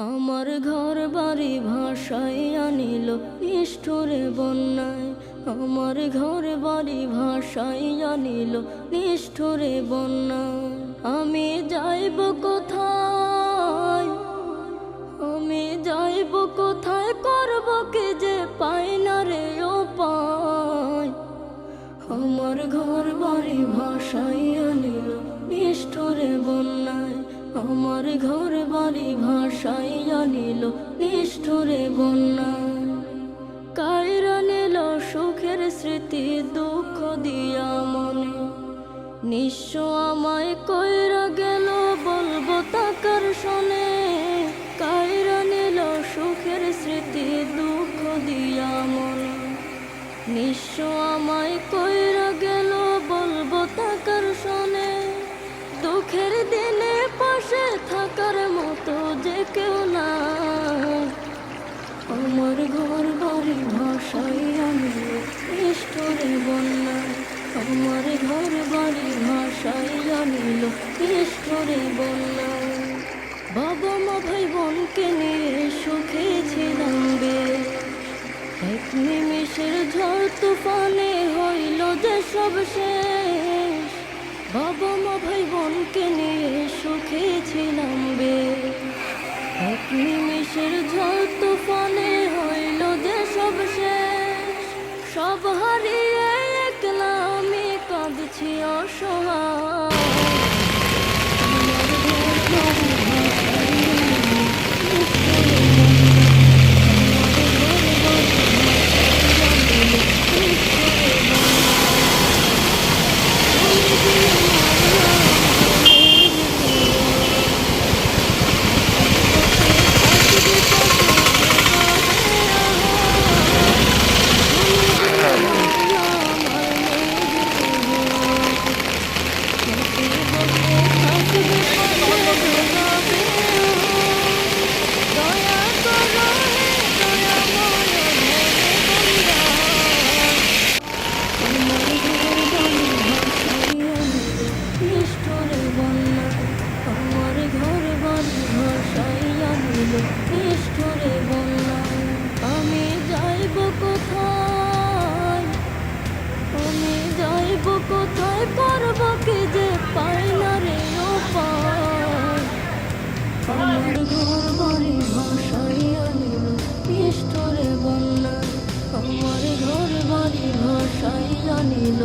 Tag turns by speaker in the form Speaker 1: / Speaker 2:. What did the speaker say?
Speaker 1: আমার ঘর বাড়ি ভাসাইয়া নিল নিষ্ঠুরে বন্যায়। আমার ঘর বাড়ি ভাসাইয়া নিল নিষ্ঠুরে বন্যায়। আমি যাইব কোথায়, আমি যাইব কোথায়, করব কি যে পাই না রে উপায়। আমার ঘর বাড়ি ভাসাইয়া নিল নিষ্ঠুরে বন্যায়। আমার ঘর বাড়ি ভাসাইয়া নিল নিষ্ঠুরে বন্যায়। কাইরা নিল সুখের স্মৃতি দুঃখ দিয়া মনে, নিঃস্ব আমায় কইরা গেল বলবো তাকার শোনে। কাইরা নিল সুখের স্মৃতি দুঃখ দিয়া মনে, নিঃস্ব আমায় কইরা গেল বলবো তাকার শোনে। দুঃখের দিনে পাশে থাকার মতো যে কেউ নাই। আমার ঘর বাড়ি ভাসাইয়া নিল নিষ্ঠুরে বন্যায়। আমার ঘর বাড়ি ভাসাইয়া নিল নিষ্ঠুরে বন্যায়। বাবা মা ভাই বোনকে নিয়ে সুখে ছিলাম বেশ, এক নিমিষের ঝড় তুফানে হইল যে সব শেষ। বাবা মা ভাই বোনকে নিয়ে সুখে ছিলাম বেশ, এক নিমিষের ঝড় তুফানে হইল যে সব শেষ। সব হারিয়ে একলা আমি কাঁদছি অসহায়। নিষ্ঠুরে বন্যায়। আমি যাইব কোথায়, আমি যাইব কোথায়, করব কি যে পাই না রে উপায়। আমার ঘর বাড়ি ভাসাইয়া নিল নিষ্ঠুরে বন্যায়। আমার ঘর বাড়ি ভাসাইয়া নিল